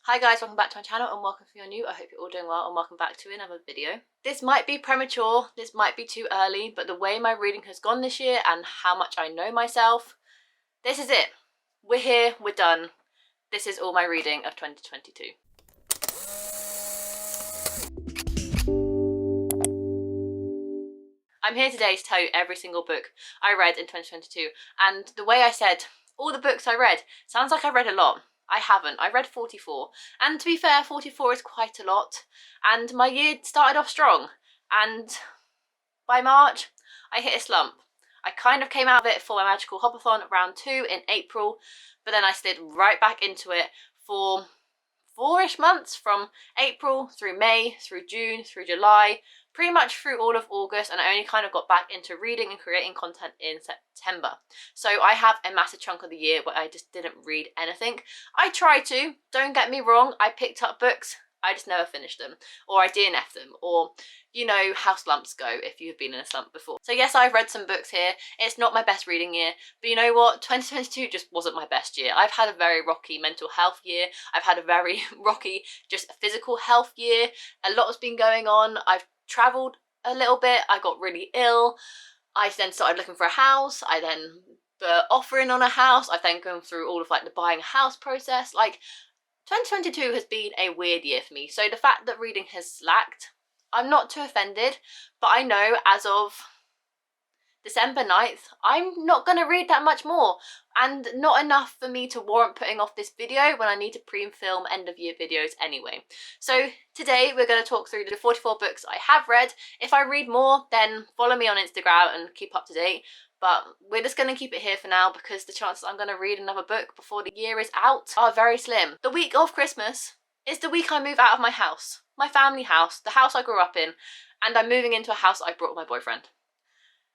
Hi guys, welcome back to my channel and welcome if you're new. I hope you're all doing well and welcome back to another video. This might be premature, this might be too early, but the way my reading has gone this year and how much I know myself, this is it. We're here, we're done. This is all my reading of 2022. I'm here today to tell you every single book I read in 2022, and the way I said all the books I read sounds like I read a lot. I haven't. I read 44, and to be fair, 44 is quite a lot, and my year started off strong, and by March I hit a slump. I kind of came out of it for my Magical Hopathon round 2 in April, but then I slid right back into it for 4-ish months, from April through May, through June, through July, pretty much through all of August, and I only kind of got back into reading and creating content in September. So I have a massive chunk of the year where I just didn't read anything. I tried to, don't get me wrong, I picked up books, I just never finished them, or I DNF'd them, or you know how slumps go if you've been in a slump before. So yes, I've read some books here. It's not my best reading year, but you know what? 2022 just wasn't my best year. I've had a very rocky mental health year. I've had a very rocky just physical health year. A lot has been going on. I've travelled a little bit. I got really ill. I then started looking for a house. I then offering on a house. I've then gone through all of like the buying a house process. Like 2022 has been a weird year for me. So the fact that reading has slacked, I'm not too offended, but I know as of December 9th, I'm not going to read that much more, and not enough for me to warrant putting off this video when I need to pre-film end of year videos anyway. So today we're going to talk through the 44 books I have read. If I read more, then follow me on Instagram and keep up to date, but we're just going to keep it here for now because the chances I'm going to read another book before the year is out are very slim. The week of Christmas is the week I move out of my house, my family house, the house I grew up in, and I'm moving into a house I brought with my boyfriend.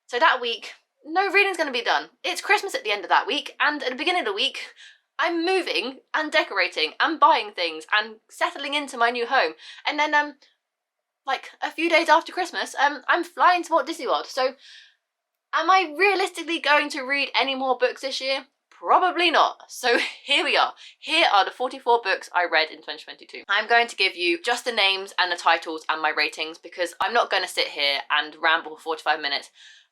So that week, no reading's going to be done. It's Christmas at the end of that week, and at the beginning of the week, I'm moving and decorating and buying things and settling into my new home. And then, like a few days after Christmas, I'm flying to Walt Disney World. So am I realistically going to read any more books this year? Probably not. So here we are. Here are the 44 books I read in 2022. I'm going to give you just the names and the titles and my ratings because I'm not going to sit here and ramble for 45 minutes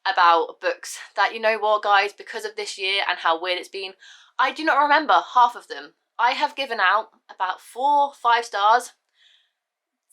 about books that, you know what guys, because of this year and how weird it's been, I do not remember half of them. I have given out about 4-5 stars,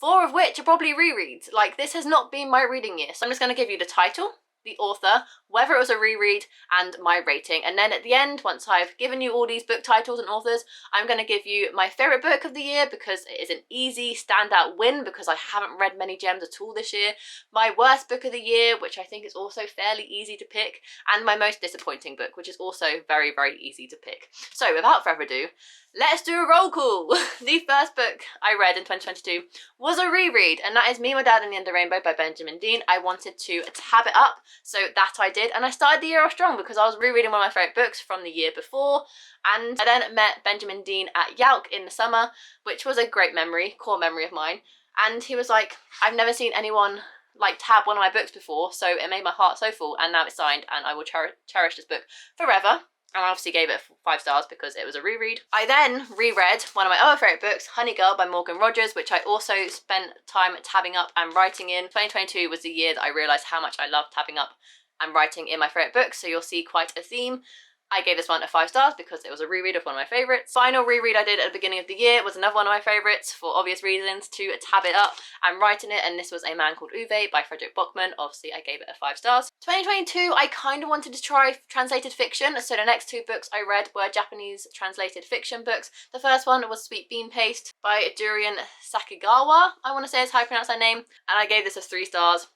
4 of which are probably rereads. Like, this has not been my reading year. So I'm just going to give you the title, the author, whether it was a reread, and my rating. And then at the end, once I've given you all these book titles and authors, I'm going to give you my favourite book of the year because it is an easy standout win because I haven't read many gems at all this year, my worst book of the year, which I think is also fairly easy to pick, and my most disappointing book, which is also very, very easy to pick. So without further ado, let's do a roll call. The first book I read in 2022 was a reread, and that is Me, My Dad and the End of Rainbow by Benjamin Dean. I wanted to tab it up, so that I did, and I started the year off strong because I was rereading one of my favourite books from the year before, and I then met Benjamin Dean at Yalk in the summer, which was a great memory, core memory of mine, and he was like, I've never seen anyone like tab one of my books before, so it made my heart so full, and now it's signed, and I will cherish this book forever. And I obviously gave it 5 stars because it was a reread. I then reread one of my other favourite books, Honey Girl by Morgan Rogers, which I also spent time tabbing up and writing in. 2022 was the year that I realised how much I love tabbing up and writing in my favourite books, so you'll see quite a theme. I gave this one a 5 stars because it was a reread of one of my favourites. Final reread I did at the beginning of the year was another one of my favourites for obvious reasons, to tab it up and write in it, and this was A Man Called Uwe by Frederick Bachman. Obviously I gave it a 5 stars. 2022 I kind of wanted to try translated fiction, so the next 2 books I read were Japanese translated fiction books. The first one was Sweet Bean Paste by Durian Sakigawa, I want to say is how I pronounce that name, and I gave this a 3 stars.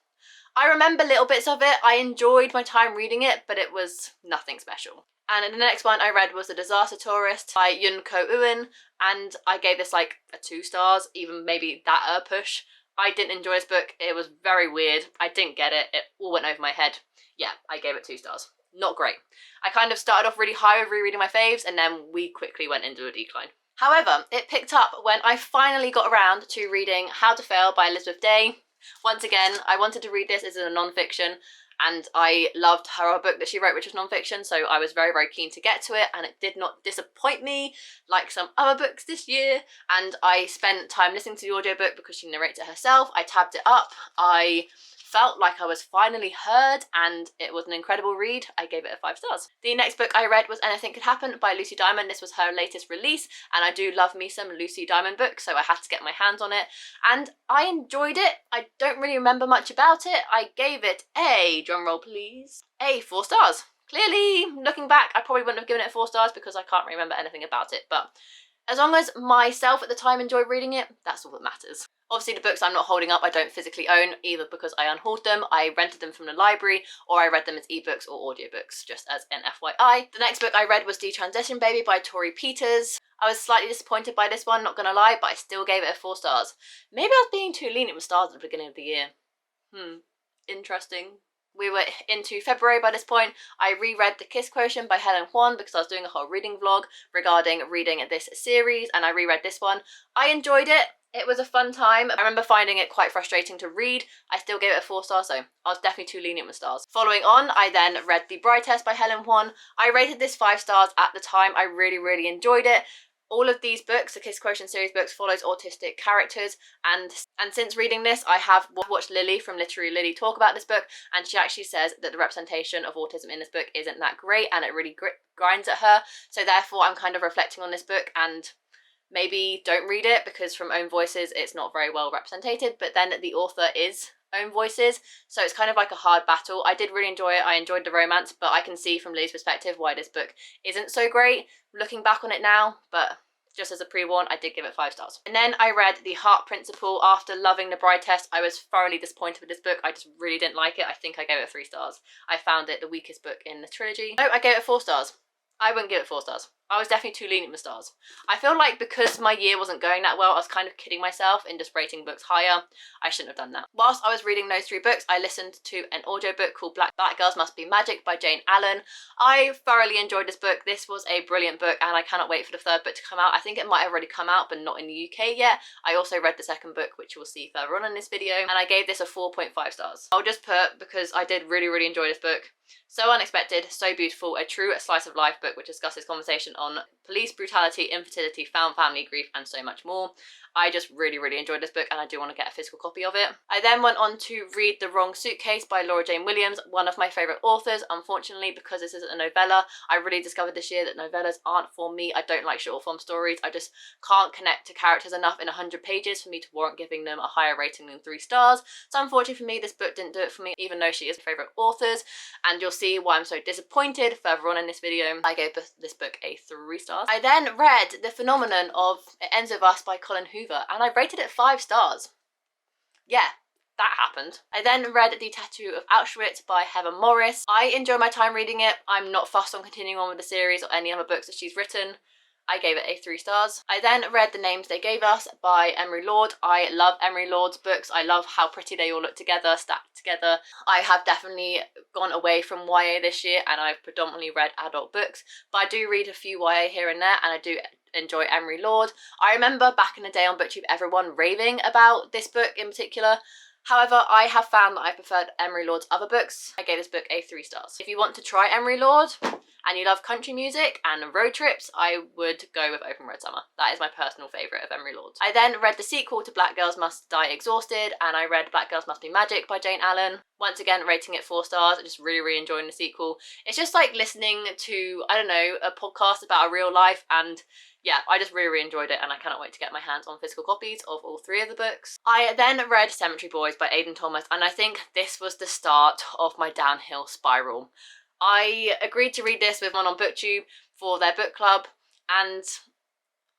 I remember little bits of it, I enjoyed my time reading it, but it was nothing special. And the next one I read was The Disaster Tourist by Yunko Uin, and I gave this like a 2 stars, even maybe that a push. I didn't enjoy this book, it was very weird, I didn't get it, it all went over my head. Yeah, I gave it 2 stars. Not great. I kind of started off really high with rereading my faves, and then we quickly went into a decline. However, it picked up when I finally got around to reading How to Fail by Elizabeth Day. Once again, I wanted to read this as a non-fiction, and I loved her other book that she wrote, which was non-fiction, so I was very, very keen to get to it, and it did not disappoint me like some other books this year. And I spent time listening to the audiobook because she narrates it herself. I tabbed it up. I felt like I was finally heard, and it was an incredible read. I gave it 5 stars. The next book I read was Anything Could Happen by Lucy Diamond. This was her latest release, and I do love me some Lucy Diamond books, so I had to get my hands on it, and I enjoyed it. I don't really remember much about it. I gave it a, drumroll please, a 4 stars. Clearly, looking back, I probably wouldn't have given it 4 stars because I can't remember anything about it, but as long as myself at the time enjoyed reading it, that's all that matters. Obviously the books I'm not holding up I don't physically own, either because I unhauled them, I rented them from the library, or I read them as ebooks or audiobooks, just as an FYI. The next book I read was Detransition Baby by Tori Peters. I was slightly disappointed by this one, not gonna lie, but I still gave it 4 stars. Maybe I was being too lenient with stars at the beginning of the year. Interesting. We were into February by this point. I reread The Kiss Quotient by Helen Huon because I was doing a whole reading vlog regarding reading this series, and I reread this one. I enjoyed it. It was a fun time. I remember finding it quite frustrating to read. I still gave it a 4 stars, so I was definitely too lenient with stars. Following on, I then read The Bride Test by Helen Huon. I rated this 5 stars at the time. I really, really enjoyed it. All of these books, the Kiss Quotient series books, follows autistic characters, and since reading this, I have watched Lily from Literary Lily talk about this book, and she actually says that the representation of autism in this book isn't that great, and it really grinds at her. So therefore, I'm kind of reflecting on this book, and maybe don't read it because from Own Voices, it's not very well represented, but then the author is Own Voices, so it's kind of like a hard battle. I did really enjoy it. I enjoyed the romance, but I can see from Lily's perspective why this book isn't so great looking back on it now, but just as a pre-warn, I did give it 5 stars. And then I read The Heart Principle. After loving The Bride Test, I was thoroughly disappointed with this book. I just really didn't like it. I think I gave it 3 stars. I found it the weakest book in the trilogy. No, I gave it 4 stars. I wouldn't give it 4 stars. I was definitely too lenient with stars. I feel like because my year wasn't going that well, I was kind of kidding myself in just rating books higher. I shouldn't have done that. Whilst I was reading those 3 books, I listened to an audiobook called Black Girls Must Be Magic by Jane Allen. I thoroughly enjoyed this book. This was a brilliant book, and I cannot wait for the 3rd book to come out. I think it might have already come out, but not in the UK yet. I also read the 2nd book, which you'll see further on in this video, and I gave this a 4.5 stars. I'll just put, because I did really, really enjoy this book. So unexpected, so beautiful, a true slice of life book which discusses conversation on police brutality, infertility, found family grief, and so much more. I just really, really enjoyed this book, and I do want to get a physical copy of it. I then went on to read The Wrong Suitcase by Laura Jane Williams, one of my favourite authors. Unfortunately, because this isn't a novella, I really discovered this year that novellas aren't for me. I don't like short form stories. I just can't connect to characters enough in 100 pages for me to warrant giving them a higher rating than 3 stars. So unfortunately for me, this book didn't do it for me, even though she is my favourite authors, and you'll see why I'm so disappointed further on in this video. I gave this book a 3 stars. I then read The Phenomenon of It Ends With Us by Colin Hoover, and I rated it 5 stars. Yeah, that happened. I then read The Tattoo of Auschwitz by Heather Morris. I enjoyed my time reading it. I'm not fussed on continuing on with the series or any other books that she's written. I gave it a 3 stars. I then read The Names They Gave Us by Emery Lord. I love Emery Lord's books. I love how pretty they all look together, stacked together. I have definitely gone away from YA this year, and I've predominantly read adult books, but I do read a few YA here and there, and I do enjoy Emery Lord. I remember back in the day on BookTube everyone raving about this book in particular. However, I have found that I preferred Emery Lord's other books. I gave this book a 3 stars. If you want to try Emery Lord and you love country music and road trips, I would go with Open Road Summer. That is my personal favourite of Emery Lord. I then read the sequel to Black Girls Must Die Exhausted, and I read Black Girls Must Be Magic by Jane Allen. Once again, rating it 4 stars. I just really, really enjoying the sequel. It's just like listening to, I don't know, a podcast about a real life, and yeah, I just really, really enjoyed it, and I cannot wait to get my hands on physical copies of all 3 of the books. I then read Cemetery Boys by Aidan Thomas, and I think this was the start of my downhill spiral. I agreed to read this with one on BookTube for their book club, and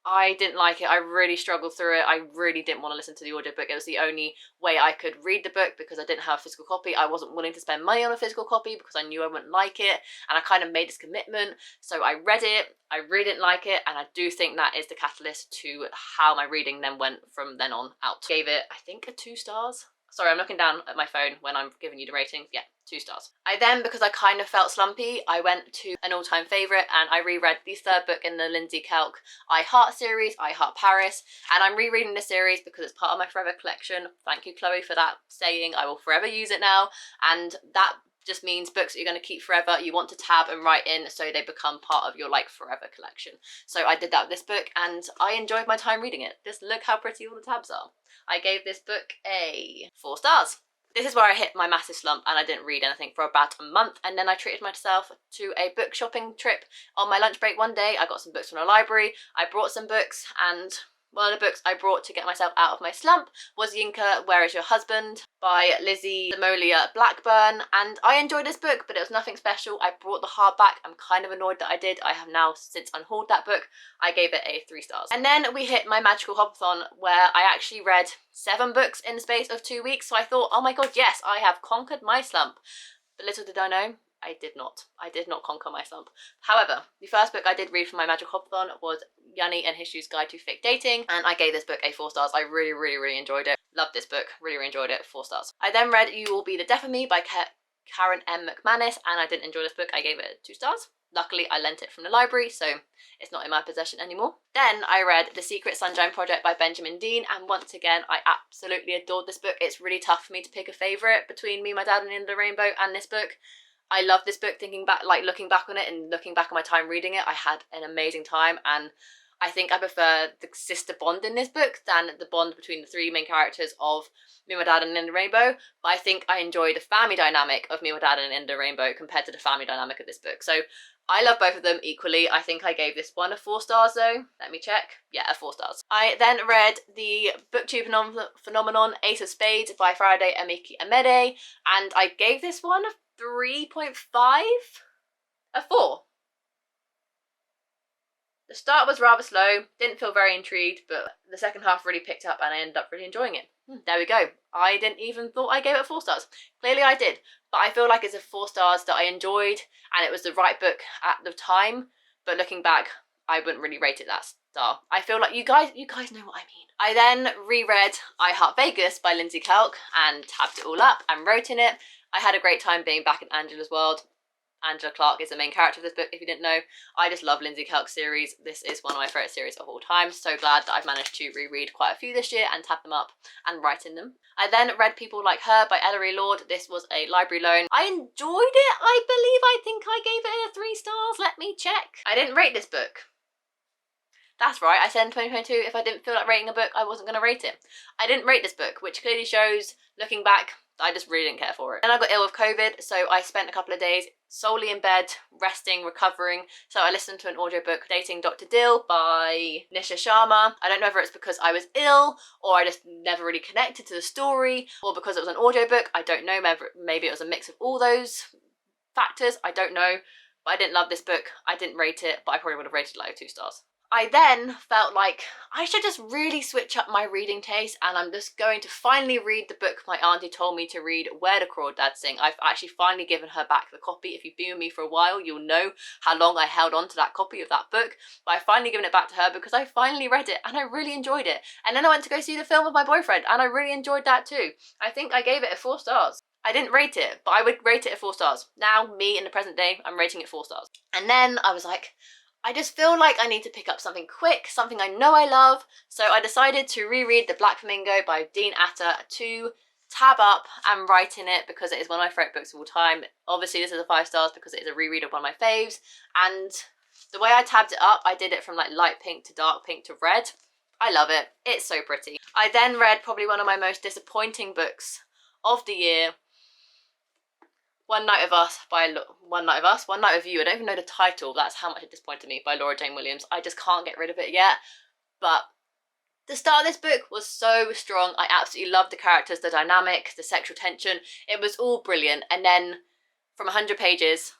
I didn't like it. I really struggled through it. I really didn't want to listen to the audiobook. It was the only way I could read the book because I didn't have a physical copy. I wasn't willing to spend money on a physical copy because I knew I wouldn't like it, and I kind of made this commitment. So I read it, I really didn't like it, and I do think that is the catalyst to how my reading then went from then on out. Gave it, I think, a 2 stars. Sorry, I'm looking down at my phone when I'm giving you the ratings. Yeah, 2 stars. I then, because I kind of felt slumpy, I went to an all-time favourite, and I reread the 3rd book in the Lindsay Kelk I Heart series, I Heart Paris, and I'm rereading this series because it's part of my forever collection. Thank you, Chloe, for that saying. I will forever use it now. And that just means books that you're going to keep forever, you want to tab and write in so they become part of your like forever collection. So I did that with this book and I enjoyed my time reading it. Just look how pretty all the tabs are. I gave this book a 4 stars. This is where I hit my massive slump and I didn't read anything for about a month, and then I treated myself to a book shopping trip on my lunch break one day. I got some books from a library, I brought some books, and one of the books I brought to get myself out of my slump was Yinka, Where Is Your Husband by Lizzie Zamolia Blackburn, and I enjoyed this book, but it was nothing special. I brought the hardback. I'm kind of annoyed that I did. I have now since unhauled that book. I gave it a 3 stars. And then we hit my magical hopathon where I actually read 7 books in the space of 2 weeks, so I thought, oh my god, yes, I have conquered my slump. But little did I know, I did not. I did not conquer my slump. However, the first book I did read from my magical hopathon was Yanni and Hishu's Guide to Fake Dating, and I gave this book a 4 stars. I really enjoyed it. Loved this book. Really enjoyed it. 4 stars. I then read You Will Be the Death of Me by Karen M. McManus, and I didn't enjoy this book. I gave it 2 stars. Luckily, I lent it from the library, so it's not in my possession anymore. Then I read The Secret Sunshine Project by Benjamin Dean, and once again, I absolutely adored this book. It's really tough for me to pick a favourite between Me, My Dad and the Rainbow and this book. I love this book, thinking back, like looking back on it and looking back on my time reading it. I had an amazing time, and I think I prefer the sister bond in this book than the bond between the 3 main characters of Me, My Dad and the Rainbow. But I think I enjoy the family dynamic of Me, My Dad and the Rainbow compared to the family dynamic of this book. So I love both of them equally. I think I gave this one a 4 stars though. Let me check. Yeah, a 4 stars. I then read the booktube phenomenon Ace of Spades by Friday Emiki Amede, and I gave this one a 3.5? A 4. The start was rather slow, didn't feel very intrigued, but the second half really picked up and I ended up really enjoying it. There we go. I didn't even thought I gave it 4 stars. Clearly I did, but I feel like it's a 4 stars that I enjoyed and it was the right book at the time, but looking back, I wouldn't really rate it that star. I feel like you guys know what I mean. I then reread I Heart Vegas by Lindsay Kelk and tabbed it all up and wrote in it. I had a great time being back in Angela's world. Angela Clark is the main character of this book, if you didn't know. I just love Lindsay Kelk's series. This is one of my favourite series of all time. So glad that I've managed to reread quite a few this year and tab them up and write in them. I then read People Like Her by Ellery Lord. This was a library loan. I enjoyed it, I believe. I think I gave it a 3 stars. Let me check. I didn't rate this book. That's right, I said in 2022 if I didn't feel like rating a book, I wasn't going to rate it. I didn't rate this book, which clearly shows, looking back, I just really didn't care for it. Then I got ill with COVID, so I spent a couple of days solely in bed, resting, recovering. So I listened to an audiobook, Dating Dr. Dill by Nisha Sharma. I don't know whether it's because I was ill, or I just never really connected to the story, or because it was an audiobook. I don't know, maybe it was a mix of all those factors. I don't know, but I didn't love this book. I didn't rate it, but I probably would have rated it like 2 stars. I then felt like I should just really switch up my reading taste, and I'm just going to finally read the book my auntie told me to read, Where the Crawdads Sing. I've actually finally given her back the copy. If you've been with me for a while, you'll know how long I held on to that copy of that book, but I've finally given it back to her because I finally read it and I really enjoyed it. And then I went to go see the film with my boyfriend and I really enjoyed that too. I think I gave it a 4 stars. I didn't rate it, but I would rate it a 4 stars. Now, me in the present day, I'm rating it 4 stars. And then I was like, I just feel like I need to pick up something quick, something I know I love, so I decided to reread The Black Flamingo by Dean Atta to tab up and write in it because it is one of my favourite books of all time. Obviously this is a 5 stars because it is a reread of one of my faves, and the way I tabbed it up, I did it from like light pink to dark pink to red. I love it. It's so pretty. I then read probably one of my most disappointing books of the year, One Night with You. I don't even know the title. That's how much it disappointed me, by Laura Jane Williams. I just can't get rid of it yet. But the start of this book was so strong. I absolutely loved the characters, the dynamic, the sexual tension. It was all brilliant. And then from 100 pages,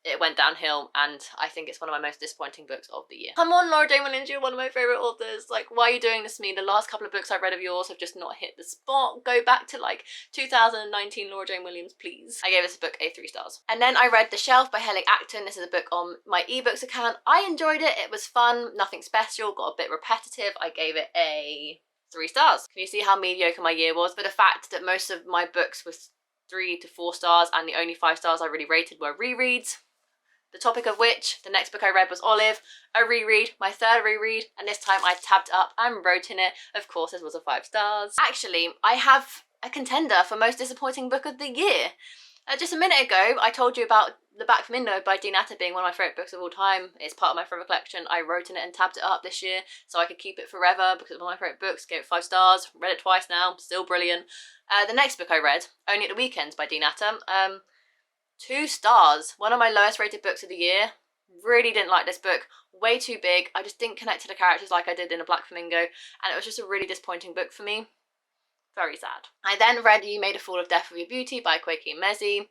it went downhill, and I think it's one of my most disappointing books of the year. Come on, Laura Jane Williams, you're one of my favourite authors. Like, why are you doing this to me? The last couple of books I've read of yours have just not hit the spot. Go back to like 2019 Laura Jane Williams, please. I gave this book a 3 stars. And then I read The Shelf by Helen Acton. This is a book on my ebooks account. I enjoyed it. It was fun, nothing special, got a bit repetitive. I gave it a 3 stars. Can you see how mediocre my year was? But the fact that most of my books was 3 to 4 stars and the only 5 stars I really rated were rereads. The topic of which, the next book I read was Olive, a reread, my 3rd reread, and this time I tabbed up and wrote in it. Of course, this was a 5 stars. Actually, I have a contender for most disappointing book of the year. Just a minute ago, I told you about The Back from Indo by Dean Atta being one of my favourite books of all time. It's part of my favourite collection. I wrote in it and tabbed it up this year so I could keep it forever because it's one of my favourite books. Gave it 5 stars, read it twice now, still brilliant. The next book I read, Only at the Weekends by Dean Atta, 2 stars. One of my lowest rated books of the year. Really didn't like this book. Way too big. I just didn't connect to the characters like I did in A Black Flamingo, and it was just a really disappointing book for me. Very sad. I then read You Made a Fool of Death with Your Beauty by Kweki Mmezi.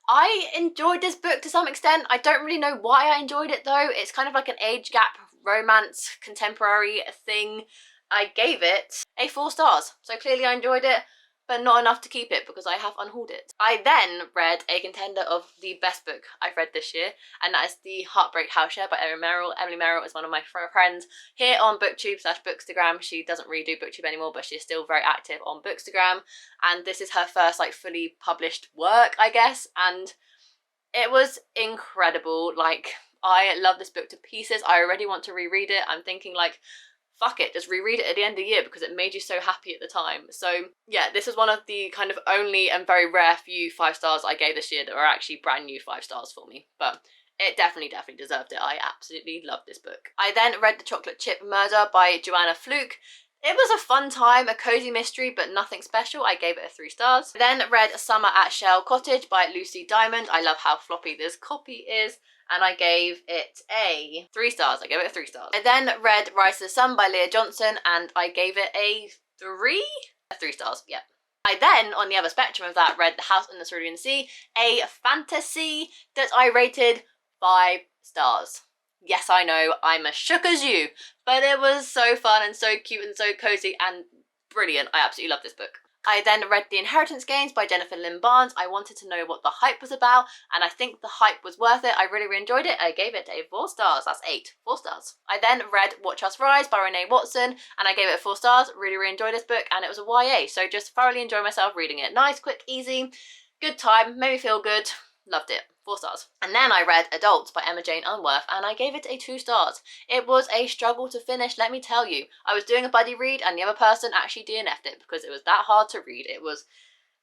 I enjoyed this book to some extent. I don't really know why I enjoyed it though. It's kind of like an age gap romance contemporary thing. I gave it a 4 stars. So clearly I enjoyed it, but not enough to keep it because I have unhauled it. I then read a contender of the best book I've read this year, and that is The Heartbreak House Share by Emily Merrill. Emily Merrill is one of my friends here on BookTube/Bookstagram. She doesn't really do BookTube anymore, but she's still very active on Bookstagram, and this is her first like fully published work, I guess, and it was incredible. Like, I love this book to pieces. I already want to reread it. I'm thinking like, fuck it, just reread it at the end of the year because it made you so happy at the time. So yeah, this was one of the kind of only and very rare few 5 stars I gave this year that were actually brand new 5 stars for me. But it definitely deserved it. I absolutely loved this book. I then read The Chocolate Chip Murder by Joanna Fluke. It was a fun time, a cozy mystery, but nothing special. I gave it a 3 stars. I then read Summer at Shell Cottage by Lucy Diamond. I love how floppy this copy is, and I gave it a 3 stars. I gave it a 3 stars. I then read Rise to the Sun by Leah Johnson, and I gave it a 3? A 3 stars, yeah. I then, on the other spectrum of that, read The House in the Cerulean Sea, a fantasy that I rated 5 stars. Yes, I know, I'm as shook as you, but it was so fun and so cute and so cozy and brilliant. I absolutely love this book. I then read The Inheritance Games by Jennifer Lynn Barnes. I wanted to know what the hype was about, and I think the hype was worth it. I really enjoyed it. I gave it a 4 stars. That's 8. 4 stars. I then read Watch Us Rise by Renee Watson, and I gave it 4 stars. Really enjoyed this book, and it was a YA, so just thoroughly enjoyed myself reading it. Nice, quick, easy, good time, made me feel good. Loved it. 4 stars. And then I read Adults by Emma Jane Unworth, and I gave it a 2 stars. It was a struggle to finish, let me tell you. I was doing a buddy read and the other person actually DNF'd it because it was that hard to read. It was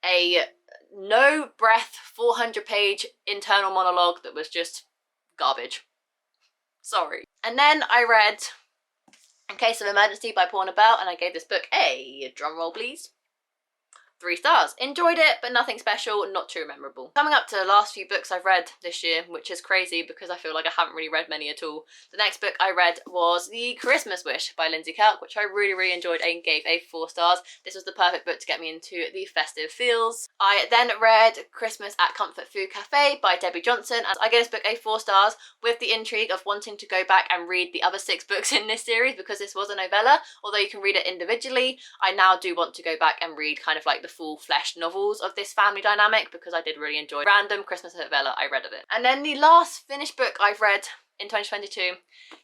a no breath 400-page internal monologue that was just garbage. Sorry. And then I read In Case of Emergency by Paula Bell, and I gave this book a, drumroll please, 3 stars. Enjoyed it, but nothing special, not too memorable. Coming up to the last few books I've read this year, which is crazy because I feel like I haven't really read many at all. The next book I read was The Christmas Wish by Lindsay Kelk, which I really enjoyed and gave a 4 stars. This was the perfect book to get me into the festive feels. I then read Christmas at Comfort Food Cafe by Debbie Johnson, and I gave this book a 4 stars with the intrigue of wanting to go back and read the other 6 books in this series because this was a novella. Although you can read it individually, I now do want to go back and read kind of like the full-fleshed novels of this family dynamic because I did really enjoy random Christmas novella I read of it. And then the last finished book I've read in 2022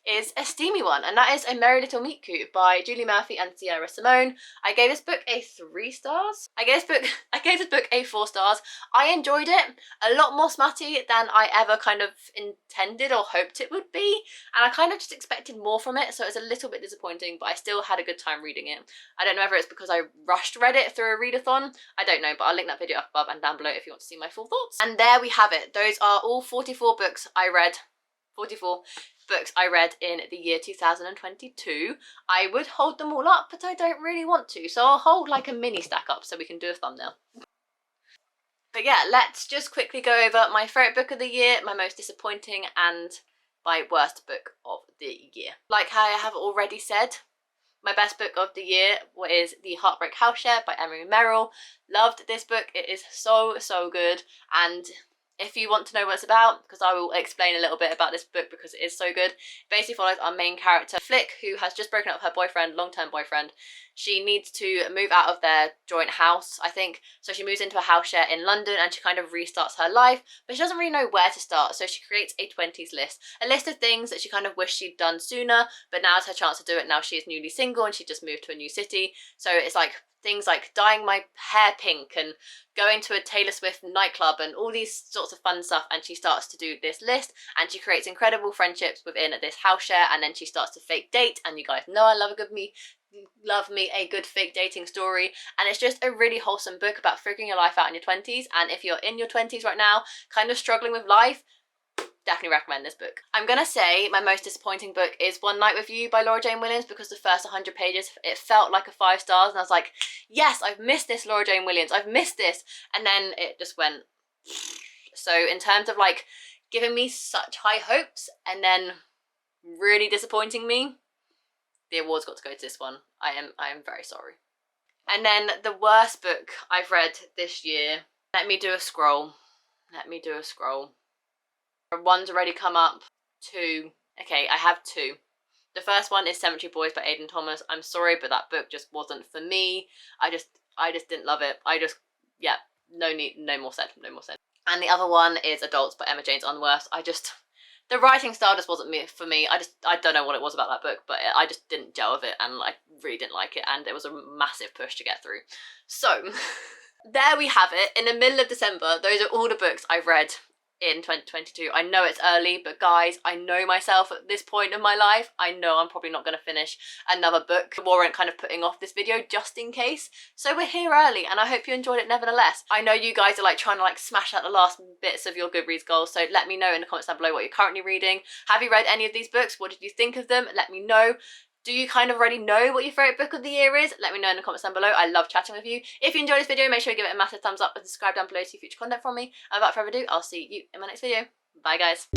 is a steamy one, and that is A Merry Little Meet Cute by Julie Murphy and Sierra Simone. I gave this book a 3 stars. I gave this book a 4 stars. I enjoyed it. A lot more smutty than I ever kind of intended or hoped it would be, and I kind of just expected more from it, so it was a little bit disappointing, but I still had a good time reading it. I don't know whether it's because I rushed read it through a readathon. I don't know, but I'll link that video up above and down below if you want to see my full thoughts. And there we have it. Those are all 44 books I read. 44 books I read in the year 2022. I would hold them all up, but I don't really want to, so I'll hold like a mini stack up so we can do a thumbnail. But yeah, let's just quickly go over my favourite book of the year, my most disappointing, and my worst book of the year. Like how I have already said, my best book of the year is The Heartbreak House Share by Emily Merrill. Loved this book. It is so good, and if you want to know what it's about, because I will explain a little bit about this book because it is so good. It basically follows our main character, Flick, who has just broken up with her boyfriend, long-term boyfriend. She needs to move out of their joint house, I think. So she moves into a house share in London and she kind of restarts her life, but she doesn't really know where to start. So she creates a 20s list, a list of things that she kind of wished she'd done sooner, but now is her chance to do it. Now she is newly single and she just moved to a new city. So it's like things like dyeing my hair pink and going to a Taylor Swift nightclub and all these sorts of fun stuff, and she starts to do this list and she creates incredible friendships within this house share, and then she starts to fake date, and you guys know I love a good love me a good fake dating story, and it's just a really wholesome book about figuring your life out in your 20s. And if you're in your 20s right now, kind of struggling with life, definitely recommend this book. I'm gonna say my most disappointing book is One Night with You by Laura Jane Williams, because the first 100 pages, it felt like a 5 stars, and I was like, yes, I've missed this, Laura Jane Williams, I've missed this, and then it just went. So in terms of like giving me such high hopes and then really disappointing me, the awards got to go to this one. I am very sorry. And then the worst book I've read this year, let me do a scroll. Let me do a scroll. One's already come up. 2. Okay, I have 2. The first one is Cemetery Boys by Aidan Thomas. I'm sorry, but that book just wasn't for me. I just didn't love it. Yeah, no more said. And the other one is Adults by Emma James Unworth. The writing style just wasn't for me. I don't know what it was about that book, but I just didn't gel with it, and I really didn't like it, and it was a massive push to get through. So there we have it. In the middle of December, those are all the books I've read in 2022. I know it's early, but guys, I know myself at this point in my life. I know I'm probably not going to finish another book. Warrant kind of putting off this video just in case. So we're here early, and I hope you enjoyed it nevertheless. I know you guys are like trying to like smash out the last bits of your Goodreads goals, so let me know in the comments down below what you're currently reading. Have you read any of these books? What did you think of them? Let me know. Do you kind of already know what your favourite book of the year is? Let me know in the comments down below. I love chatting with you. If you enjoyed this video, make sure you give it a massive thumbs up and subscribe down below to see future content from me. And without further ado, I'll see you in my next video. Bye guys.